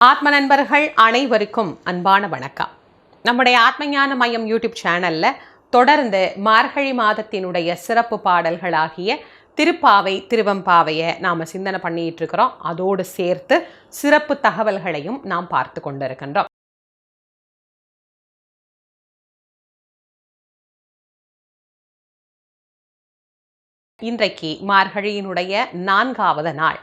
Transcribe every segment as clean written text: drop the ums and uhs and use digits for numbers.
ஆத்ம நண்பர்கள் அனைவருக்கும் அன்பான வணக்கம். நம்முடைய ஆத்மஞான மையம் யூடியூப் சேனல்ல தொடர்ந்து மார்கழி மாதத்தினுடைய சிறப்பு பாடல்களாகிய திருப்பாவை திருவெம்பாவையை நாம் சிந்தனை பண்ணிட்டு இருக்கிறோம். அதோடு சேர்த்து சிறப்பு தகவல்களையும் நாம் பார்த்து கொண்டிருக்கின்றோம். இன்றைக்கு மார்கழியினுடைய 4வது நாள்.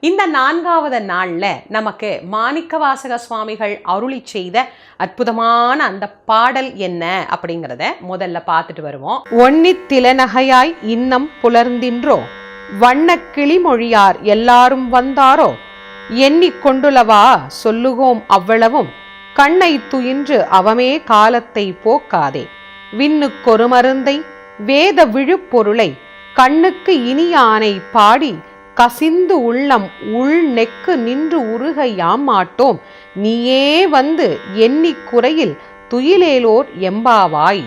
இந்த 4வது நாள்ல நமக்கு மாணிக்கவாசக சுவாமிகள் அருளி செய்த அற்புதமான அந்த பாடல் என்ன அப்படிங்கிறத முதல்ல பார்த்துட்டு வருவோம். ஒன்னித்திலநகையாய் இன்னம் புலர்ந்தின்றோ, வண்ண கிளிமொழியார் எல்லாரும் வந்தாரோ, எண்ணிக்கொண்டுளவா சொல்லுகோம் அவ்வளவும், கண்ணை துயின்று அவமே காலத்தை போக்காதே, விண்ணுக்கொரு மருந்தை வேத விழுப்பொருளை கண்ணுக்கு இனியானை பாடி கசிந்து உள்ளம் உள் நெக்கு நின்று உருக யாமாட்டோம், நீயே வந்து எண்ணி குறையில் துயிலேலோர் எம்பாவாய்.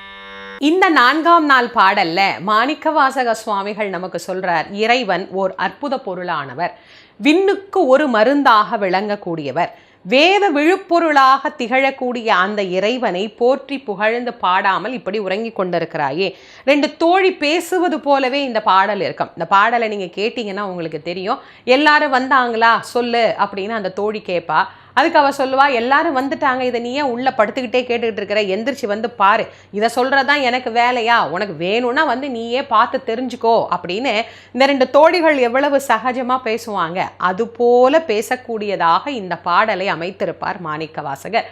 இந்த 4ஆம் நாள் பாடல்ல மாணிக்கவாசக சுவாமிகள் நமக்கு சொல்றார், இறைவன் ஓர் அற்புத பொருளானவர், விண்ணுக்கு ஒரு மருந்தாக விளங்கக்கூடியவர், வேத விழுப்பொருளாக திகழக்கூடிய அந்த இறைவனை போற்றி புகழ்ந்து பாடாமல் இப்படி உறங்கி கொண்டிருக்கிறாயே. 2 தோழி பேசுவது போலவே இந்த பாடல் இருக்கும். இந்த பாடலை நீங்க கேட்டீங்கன்னா உங்களுக்கு தெரியும். எல்லாரும் வந்தாங்களா சொல்லு அப்படின்னு அந்த தோழி கேட்பா. அதுக்கு அவ சொல்லுவா, எல்லாரும் வந்துட்டாங்க, இதை நீ ஏன் உள்ள படுத்துக்கிட்டே கேட்டுக்கிட்டு இருக்கிற, எந்திரிச்சு வந்து பாரு, இதை சொல்றதான் எனக்கு வேலையா, உனக்கு வேணும்னா வந்து நீயே பார்த்து தெரிஞ்சுக்கோ அப்படின்னு இந்த 2 தோழிகள் எவ்வளவு சகஜமா பேசுவாங்க. அது போல பேசக்கூடியதாக இந்த பாடலை அமைத்திருப்பார் மாணிக்கவாசகர்.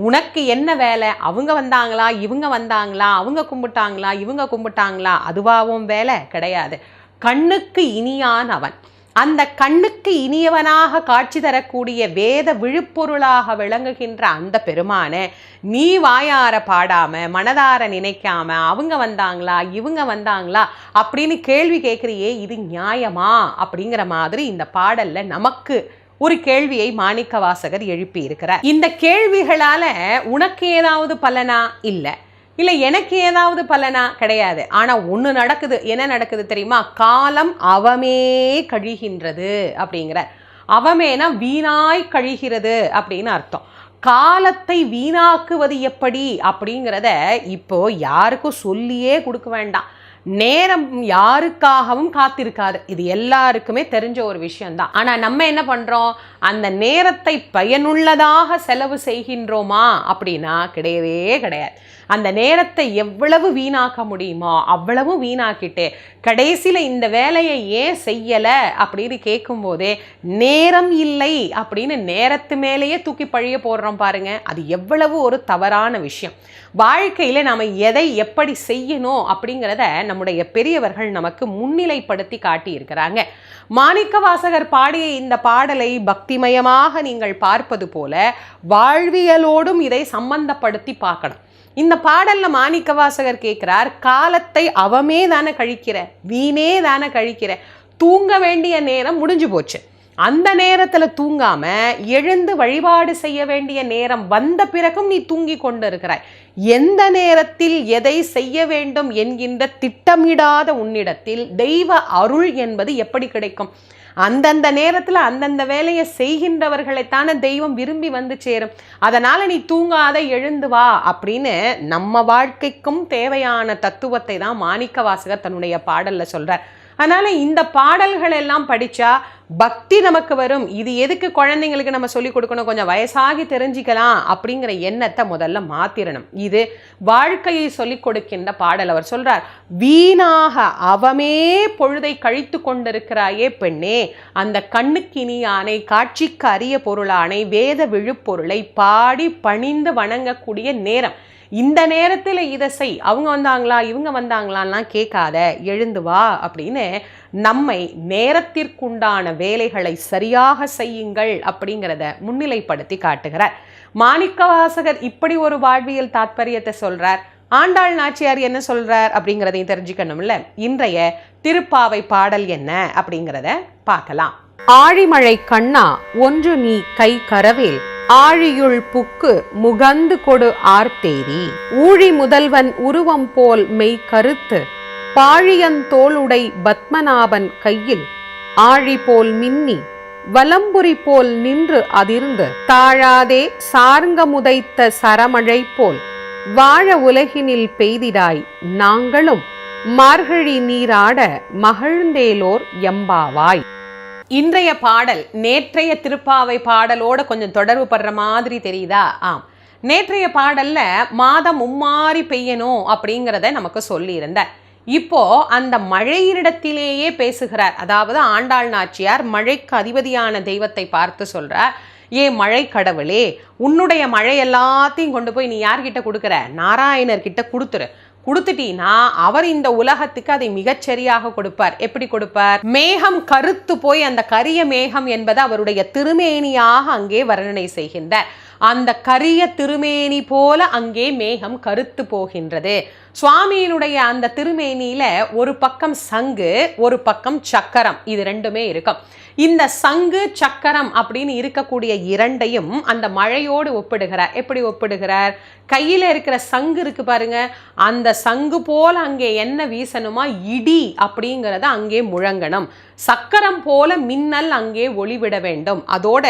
உனக்கு என்ன வேலை, அவங்க வந்தாங்களா இவங்க வந்தாங்களா, அவங்க கும்பிட்டாங்களா இவங்க கும்பிட்டாங்களா, அதுவாவும் வேலை கிடையாது. கண்ணுக்கு இனியான் அவன், அந்த கண்ணுக்கு இனியவனாக காட்சி தரக்கூடிய வேத விழுப்பொருளாக விளங்குகின்ற அந்த பெருமானை நீ வாயார பாடாம மனதார நினைக்காம அவங்க வந்தாங்களா இவங்க வந்தாங்களா அப்படின்னு கேள்வி கேட்குறியே, இது நியாயமா அப்படிங்கிற மாதிரி இந்த பாடல்ல நமக்கு ஒரு கேள்வியை மாணிக்கவாசகர் எழுப்பி இருக்கிறார். இந்த கேள்விகளால உனக்கு ஏதாவது பலனா இல்லை, எனக்கு ஏதாவது பலனா கிடையாது. ஆனா ஒண்ணு நடக்குது. என்ன நடக்குது தெரியுமா? காலம் அவமே கழிகின்றது அப்படிங்கிற. அவமேனா வீணாய் கழிகிறது அப்படின்னு அர்த்தம். காலத்தை வீணாக்குவது எப்படி அப்படிங்கிறத இப்போ யாருக்கும் சொல்லியே கொடுக்க வேண்டாம். நேரம் யாருக்காகவும் காத்திருக்காது, இது எல்லாருக்குமே தெரிஞ்ச ஒரு விஷயம்தான். ஆனா நம்ம என்ன பண்றோம், அந்த நேரத்தை பயனுள்ளதாக செலவு செய்கின்றோமா அப்படின்னா கிடையவே கிடையாது. அந்த நேரத்தை எவ்வளவு வீணாக்க முடியுமோ அவ்வளவு வீணாக்கிட்டே கடைசியில் இந்த வேலையை ஏன் செய்யலை அப்படின்னு கேட்கும் போதே நேரம் இல்லை அப்படின்னு நேரத்து மேலேயே தூக்கி பழிய போடுறோம் பாருங்க. அது எவ்வளவு ஒரு தவறான விஷயம். வாழ்க்கையில் நாம் எதை எப்படி செய்யணும் அப்படிங்கிறத நம்முடைய பெரியவர்கள் நமக்கு முன்னிலைப்படுத்தி காட்டி இருக்கிறாங்க. மாணிக்கவாசகர் பாடிய இந்த பாடலை பக்திமயமாக நீங்கள் பார்ப்பது போல வாழ்வியலோடும் இதை சம்பந்தப்படுத்தி பார்க்கணும். இந்த பாடல்ல மாணிக்கவாசகர் கேட்கிறார், காலத்தை அவமே தானே கழிக்கிற, வீணே தானே கழிக்கிற, தூங்க வேண்டிய நேரம் முடிஞ்சு போச்சு, அந்த நேரத்துல தூங்காம எழுந்து வழிபாடு செய்ய வேண்டிய நேரம் வந்த பிறகும் நீ தூங்கி கொண்டு இருக்கிறாய். எந்த நேரத்தில் எதை செய்ய வேண்டும் என்கின்ற திட்டமிடாத உன்னிடத்தில் தெய்வ அருள் என்பது எப்படி கிடைக்கும்? அந்தந்த நேரத்தில் அந்தந்த வேலையை செய்கின்றவர்களைத்தான தெய்வம் விரும்பி வந்து சேரும். அதனால நீ தூங்காத, எழுந்து வா அப்படின்னு நம்ம வாழ்க்கைக்கும் தேவையான தத்துவத்தை தான் மாணிக்கவாசகர் தன்னுடைய பாடல்ல சொல்றார். அதனால இந்த பாடல்கள் எல்லாம் படிச்சா பக்தி நமக்கு வரும். இது எதுக்கு குழந்தைங்களுக்கு நம்ம சொல்லிக் கொடுக்கணும், கொஞ்சம் வயசாகி தெரிஞ்சிக்கலாம் அப்படிங்கிற எண்ணத்தை முதல்ல மாத்திரணும். இது வாழ்க்கையை சொல்லிக் கொடுக்கின்ற பாடல். அவர் சொல்றார், வீணாக அவமே பொழுதை கழித்து கொண்டிருக்கிறாயே பெண்ணே, அந்த கண்ணுக்கு இனியானை காட்சிக்கு அரிய பொருளானை வேத விழுப்பொருளை பாடி பணிந்து வணங்கக்கூடிய நேரம், இந்த நேரத்தில் இதை செய், அவங்க வந்தாங்களா இவங்க வந்தாங்களான்லாம் கேட்காத, எழுந்து வா அப்படின்னு நம்மை நேரத்திற்குண்டான வேலைகளை சரியாக செய்யுங்கள் அப்படிங்கிறத முன்னிலைப்படுத்தி காட்டுகிறார். மாணிக்கவாசகர் இப்படி ஒரு வாழ்வியல் தாத்பரியத்தை சொல்றார். ஆண்டாள் நாச்சியார் என்ன சொல்றார் அப்படிங்கிறதையும் தெரிஞ்சுக்கணும்ல. இன்றைய திருப்பாவை பாடல் என்ன அப்படிங்கிறத பார்க்கலாம். ஆழிமழை கண்ணா ஒன்று நீ கை கரவேல், ஆழியுள் புக்கு முகந்து கொடு ஆர்த்தேரி, ஊழி முதல்வன் உருவம் போல் மெய் கருத்து, பாழியந்தோளுடை பத்மநாபன் கையில் ஆழி போல் மின்னி வலம்புரி போல் நின்று அதிர்ந்து தாழாதே சார்ங்க முதைத்த சரமழை போல் வாழ உலகினில் பெய்திடாய் நாங்களும் மார்கழி நீராட மகிழ்ந்தேலோர் எம்பாவாய். இன்றைய பாடல் நேற்றைய திருப்பாவை பாடலோட கொஞ்சம் தொடர்பு படுற மாதிரி தெரியுதா? ஆம், நேற்றைய பாடல்ல மாதம் மும்மாறி பெய்யணும் அப்படிங்கிறத நமக்கு சொல்லியிருந்த. இப்போ அந்த மழையினிடத்திலேயே பேசுகிறார். அதாவது ஆண்டாள் நாச்சியார் மழைக்கு அதிபதியான தெய்வத்தை பார்த்து சொல்றார், ஏ மழை கடவுளே, உன்னுடைய மழை எல்லாத்தையும் கொண்டு போய் நீ யார்கிட்ட கொடுக்குற? நாராயணர்கிட்ட கொடுத்துரு. கொடுத்துட்டீன்னா அவர் இந்த உலகத்துக்கு அதை மிகச்சரியாக கொடுப்பார். எப்படி கொடுப்பார்? மேகம் கருத்து போய் அந்த கரிய மேகம் என்பது அவருடைய திருமேனியாக அங்கே வர்ணனை செய்கின்றார். அந்த கரிய திருமேனி போல அங்கே மேகம் கருத்து போகின்றது. சுவாமியினுடைய அந்த திருமேனியில ஒரு பக்கம் சங்கு, ஒரு பக்கம் சக்கரம், இது ரெண்டுமே இருக்கும். இந்த சங்கு சக்கரம் அப்படின்னு இருக்கக்கூடிய இரண்டையும் அந்த மழையோடு ஒப்பிடுகிறார். எப்படி ஒப்பிடுகிறார்? கையில இருக்கிற சங்கு இருக்கு பாருங்க, அந்த சங்கு போல அங்கே என்ன வீசணுமா, இடி அப்படிங்கிறத அங்கே முழங்கணும். சக்கரம் போல மின்னல் அங்கே ஒளிவிட வேண்டும். அதோட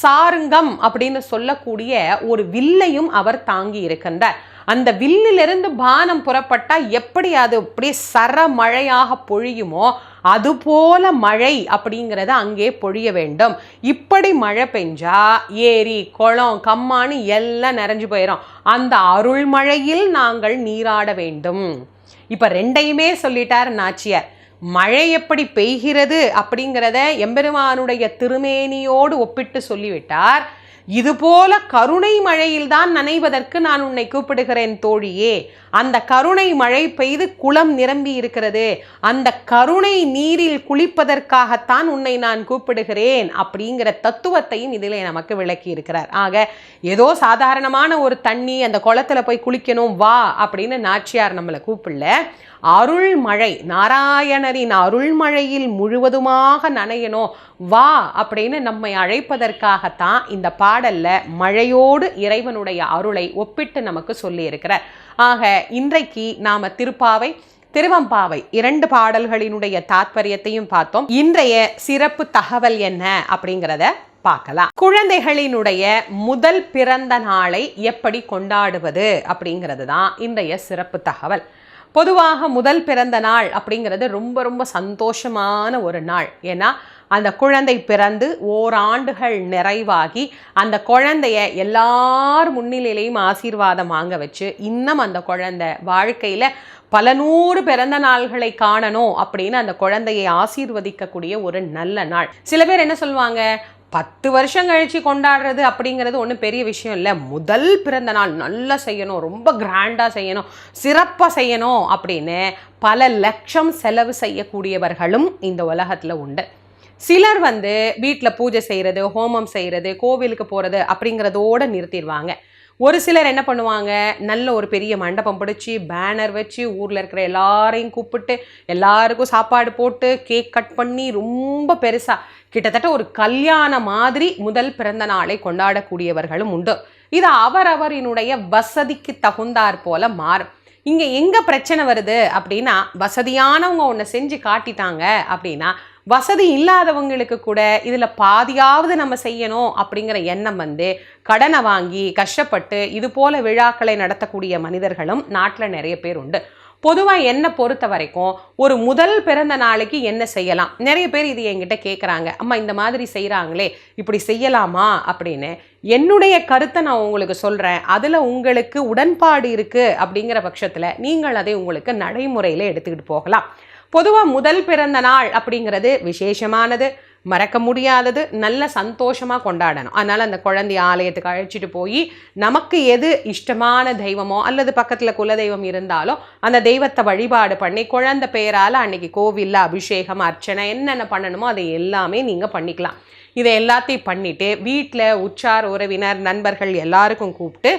சாருங்கம் அப்படின்னு சொல்லக்கூடிய ஒரு வில்லையும் அவர் தாங்கி இருக்கின்றார். அந்த வில்லிலிருந்து பானம் புறப்பட்டா எப்படி அது அப்படியே சர மழையாக பொழியுமோ அதுபோல மழை அப்படிங்கிறத அங்கே பொழிய வேண்டும். இப்படி மழை பெஞ்சா ஏரி குளம் கம்மானி எல்லாம் நிறைஞ்சு போயிடும். அந்த அருள் மழையில் நாங்கள் நீராட வேண்டும். இப்ப ரெண்டையுமே சொல்லிட்டார் நாச்சியார். மழை எப்படி பெய்கிறது அப்படிங்கிறத எம்பெருமானுடைய திருமேனியோடு ஒப்பிட்டு சொல்லிவிட்டார். இதுபோல கருணை மழையில்தான் நனைவதற்கு நான் உன்னை கூப்பிடுகிறேன் தோழியே. அந்த கருணை மழை பெய்து குளம் நிரம்பி இருக்கிறது. அந்த கருணை நீரில் குளிப்பதற்காகத்தான் உன்னை நான் கூப்பிடுகிறேன் அப்படிங்கிற தத்துவத்தையும் இதிலே நமக்கு விளக்கி இருக்கிறார். ஆக ஏதோ சாதாரணமான ஒரு தண்ணி அந்த குளத்துல போய் குளிக்கணும் வா அப்படின்னு நாச்சியார் நம்மளை கூப்பிடல. அருள்மழை, நாராயணரின் அருள்மழையில் முழுவதுமாக நனையணும் வா அப்படின்னு நம்மை அழைப்பதற்காகத்தான் இந்த பாடல்ல மழையோடு இறைவனுடைய அருளை ஒப்பிட்டு நமக்கு சொல்லி இருக்கிறார். ஆக இன்றைக்கு நாம திருப்பாவை திருவம்பாவை இரண்டு பாடல்களினுடைய தாத்பரியத்தையும் பார்த்தோம். இன்றைய சிறப்பு தகவல் என்ன அப்படிங்கிறத பார்க்கலாம். குழந்தைகளினுடைய முதல் பிறந்த நாளை எப்படி கொண்டாடுவது அப்படிங்கிறது தான் இன்றைய சிறப்பு தகவல். பொதுவாக முதல் பிறந்த நாள் அப்படிங்கிறது ரொம்ப ரொம்ப சந்தோஷமான ஒரு நாள். ஏன்னா அந்த குழந்தை பிறந்து ஓராண்டுகள் நிறைவாகி அந்த குழந்தைய எல்லார் முன்னிலையிலையும் ஆசீர்வாதம் வாங்க வச்சு இன்னும் அந்த குழந்தை வாழ்க்கையில் பல நூறு பிறந்த நாள்களை காணணும் அப்படின்னு அந்த குழந்தையை ஆசீர்வதிக்கக்கூடிய ஒரு நல்ல நாள். சில பேர் என்ன சொல்லுவாங்க, 10 வருஷம் கழிச்சு கொண்டாடுறது அப்படிங்கிறது ஒன்றும் பெரிய விஷயம் இல்லை, முதல் பிறந்த நாள் நல்லா செய்யணும், ரொம்ப கிராண்டாக செய்யணும், சிறப்பாக செய்யணும் அப்படின்னு பல லட்சம் செலவு செய்யக்கூடியவர்களும் இந்த உலகத்தில் உண்டு. சிலர் வீட்டில் பூஜை செய்கிறது, ஹோமம் செய்கிறது, கோவிலுக்கு போகிறது அப்படிங்கிறதோடு நிறுத்திடுவாங்க. ஒரு சிலர் என்ன பண்ணுவாங்க, நல்ல ஒரு பெரிய மண்டபம் பிடிச்சி பேனர் வச்சு ஊரில் இருக்கிற எல்லாரையும் கூப்பிட்டு எல்லாருக்கும் சாப்பாடு போட்டு கேக் கட் பண்ணி ரொம்ப பெருசாக கிட்டத்தட்ட ஒரு கல்யாணம் மாதிரி முதல் பிறந்த நாளை கொண்டாடக்கூடியவர்களும் உண்டு. இது அவரவரினுடைய வசதிக்கு தகுந்தாற் போல மாறும். இங்கே எங்கே பிரச்சனை வருது அப்படின்னா, வசதியானவங்க ஒன்று செஞ்சு காட்டிட்டாங்க அப்படின்னா வசதி இல்லாதவங்களுக்கு கூட இதில் பாதியாவது நம்ம செய்யணும் அப்படிங்கிற எண்ணம் கடனை வாங்கி கஷ்டப்பட்டு இது போல விழாக்களை நடத்தக்கூடிய மனிதர்களும் நாட்டில் நிறைய பேர் உண்டு. பொதுவாக என்னை பொறுத்த வரைக்கும் ஒரு முதல் பிறந்த நாளைக்கு என்ன செய்யலாம், நிறைய பேர் இது என்கிட்ட கேட்குறாங்க, அம்மா இந்த மாதிரி செய்கிறாங்களே இப்படி செய்யலாமா அப்படின்னு. என்னுடைய கருத்தை நான் உங்களுக்கு சொல்கிறேன். அதில் உங்களுக்கு உடன்பாடு இருக்குது அப்படிங்கிற பட்சத்தில் நீங்கள் அதை உங்களுக்கு நடைமுறையில் எடுத்துக்கிட்டு போகலாம். பொதுவாக முதல் பிறந்த நாள் அப்படிங்கிறது விசேஷமானது, மறக்க முடியாதது, நல்ல சந்தோஷமாக கொண்டாடணும். அதனால் அந்த குழந்தைய ஆலயத்துக்கு அழைச்சிட்டு போய் நமக்கு எது இஷ்டமான தெய்வமோ அல்லது பக்கத்தில் குலதெய்வம் இருந்தாலோ அந்த தெய்வத்தை வழிபாடு பண்ணி குழந்தை பெயரால் அன்னைக்கு கோவிலில் அபிஷேகம் அர்ச்சனை என்னென்ன பண்ணணுமோ அதை எல்லாமே நீங்கள் பண்ணிக்கலாம். இதை எல்லாத்தையும் பண்ணிவிட்டு வீட்டில் உற்றார் உறவினர் நண்பர்கள் எல்லாருக்கும் கூப்பிட்டு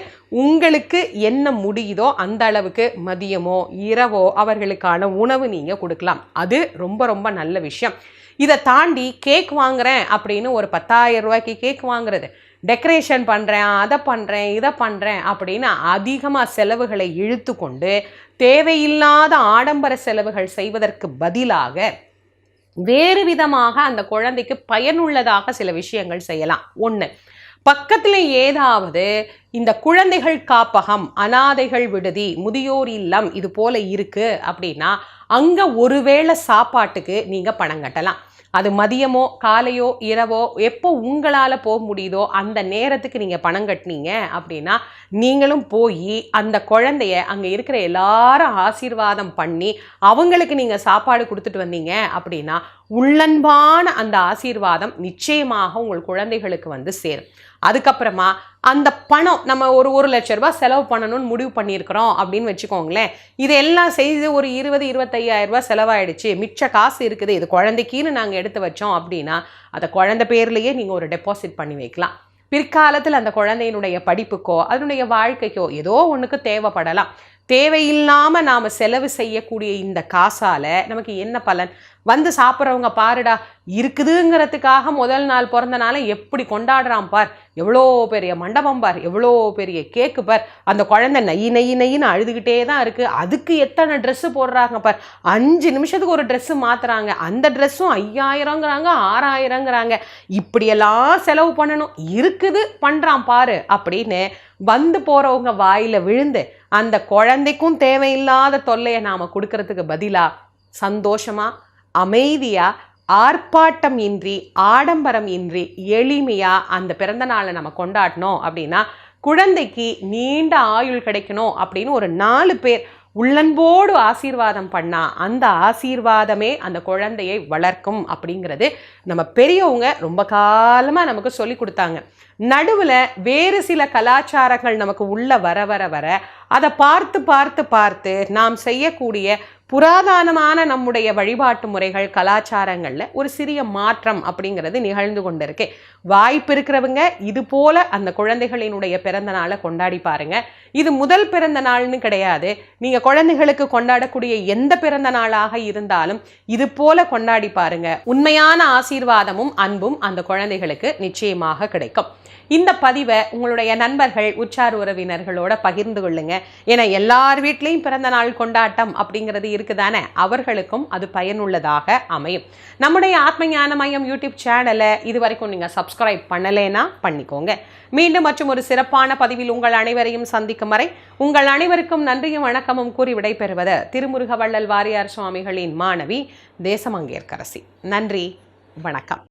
உங்களுக்கு என்ன முடியுதோ அந்த அளவுக்கு மதியமோ இரவோ அவர்களுக்கான உணவு நீங்கள் கொடுக்கலாம். அது ரொம்ப ரொம்ப நல்ல விஷயம். இதை தாண்டி கேக் வாங்குறேன் அப்படின்னு ஒரு 10,000 ரூபாய்க்கு கேக் வாங்குறது, டெக்கரேஷன் பண்ணுறேன், அதை பண்ணுறேன், இதை பண்ணுறேன் அப்படின்னு அதிகமாக செலவுகளை இழுத்து கொண்டு தேவையில்லாத ஆடம்பர செலவுகள் செய்வதற்கு பதிலாக வேறு விதமாக அந்த குழந்தைக்கு பயனுள்ளதாக சில விஷயங்கள் செய்யலாம். ஒன்று, பக்கத்தில் ஏதாவது இந்த குழந்தைகள் காப்பகம், அனாதைகள் விடுதி, முதியோர் இல்லம் இது போல இருக்கு அப்படின்னா அங்கே ஒருவேளை சாப்பாட்டுக்கு நீங்கள் பணம் கட்டலாம். அது மதியமோ காலையோ இரவோ எப்போ உங்களால் போக முடியுதோ அந்த நேரத்துக்கு நீங்கள் பணம் கட்டினீங்க அப்படின்னா நீங்களும் போய் அந்த குழந்தைய அங்கே இருக்கிற எல்லாரும் ஆசீர்வாதம் பண்ணி அவங்களுக்கு நீங்கள் சாப்பாடு கொடுத்துட்டு வந்தீங்க அப்படின்னா உள்ளன்பான அந்த ஆசீர்வாதம் நிச்சயமாக உங்கள் குழந்தைகளுக்கு வந்து சேரும். அதுக்கப்புறமா அந்த பணம் நம்ம ஒரு லட்ச ரூபாய் செலவு பண்ணணும்னு முடிவு பண்ணியிருக்கிறோம் அப்படின்னு வச்சுக்கோங்களேன். இதெல்லாம் செய்து ஒரு 20-25,000 ரூபாய் செலவாயிடுச்சு, மிச்ச காசு இருக்குது, இது குழந்தைக்குன்னு நாங்கள் எடுத்து வச்சோம் அப்படின்னா அதை குழந்தை பேர்லேயே நீங்கள் ஒரு டெபாசிட் பண்ணி வைக்கலாம். பிற்காலத்தில் அந்த குழந்தையினுடைய படிப்புக்கோ அதனுடைய வாழ்க்கைக்கோ ஏதோ ஒன்றுக்கு தேவைப்படலாம். தேவையில்லாமல் நாம் செலவு செய்யக்கூடிய இந்த காசால் நமக்கு என்ன பலன்? வந்து சாப்பிட்றவங்க பாருடா இருக்குதுங்கிறதுக்காக முதல் நாள் பிறந்த நாளை எப்படி கொண்டாடுறான் பார், எவ்வளோ பெரிய மண்டபம் பார், எவ்வளோ பெரிய கேக்கு பார், அந்த குழந்தை நையின்னு அழுதுகிட்டே தான் இருக்குது, அதுக்கு எத்தனை ட்ரெஸ்ஸு போடுறாங்க பார், 5 நிமிஷத்துக்கு ஒரு ட்ரெஸ்ஸு மாற்றுறாங்க, அந்த ட்ரெஸ்ஸும் 5,000ங்கிறாங்க 6,000ங்கிறாங்க, இப்படியெல்லாம் செலவு பண்ணணும், இருக்குது பண்ணுறான் பாரு அப்படின்னு வந்து போகிறவங்க வாயில் விழுந்து அந்த குழந்தைக்கும் தேவையில்லாத தொல்லையை நாம் கொடுக்கறதுக்கு பதிலாக சந்தோஷமாக அமைதியாக ஆர்ப்பாட்டம் இன்றி ஆடம்பரம் இன்றி எளிமையாக அந்த பிறந்த நாளை நம்ம கொண்டாடணும் அப்படின்னா குழந்தைக்கு நீண்ட ஆயுள் கிடைக்கணும் அப்படின்னு ஒரு 4 பேர் உள்ளன்போடு ஆசீர்வாதம் பண்ணால் அந்த ஆசீர்வாதமே அந்த குழந்தையை வளர்க்கும் அப்படிங்கிறது நம்ம பெரியவங்க ரொம்ப காலமாக நமக்கு சொல்லி கொடுத்தாங்க. நடுவில் வேறு சில கலாச்சாரங்கள் நமக்கு உள்ள வர வர வர அதை பார்த்து பார்த்து பார்த்து நாம் செய்யக்கூடிய புராதனமான நம்முடைய வழிபாட்டு முறைகள் கலாச்சாரங்களில் ஒரு சிறிய மாற்றம் அப்படிங்கிறது நிகழ்ந்து கொண்டிருக்கு. வாய்ப்பு இருக்கிறவங்க இது போல அந்த குழந்தைகளினுடைய பிறந்த நாளை கொண்டாடி பாருங்க. இது முதல் பிறந்த நாள்னு கிடையாது. நீங்கள் குழந்தைகளுக்கு கொண்டாடக்கூடிய எந்த பிறந்த நாளாக இருந்தாலும் இது போல கொண்டாடி பாருங்க. உண்மையான ஆசீர்வாதமும் அன்பும் அந்த குழந்தைகளுக்கு நிச்சயமாக கிடைக்கும். இந்த பதிவை உங்களுடைய நண்பர்கள் உற்றார் உறவினர்களோட பகிர்ந்து கொள்ளுங்க. ஏன்னா எல்லார் வீட்லேயும் பிறந்த நாள் கொண்டாட்டம் அப்படிங்கிறது இருக்குதானே, அவர்களுக்கும் அது பயனுள்ளதாக அமையும். நம்முடைய ஆத்ம ஞான மையம் யூடியூப் சேனலை இது வரைக்கும் நீங்கள் சப்ஸ்கிரைப் பண்ணலைன்னா பண்ணிக்கோங்க. மீண்டும் மற்றும் ஒரு சிறப்பான பதிவில் உங்கள் அனைவரையும் சந்திக்கும் வரை உங்கள் அனைவருக்கும் நன்றியும் வணக்கமும் கூறி விடைபெறுவது திருமுருக வள்ளல் வாரியார் சுவாமிகளின் மாணவி தேசமங்கேற்கரசி. நன்றி, வணக்கம்.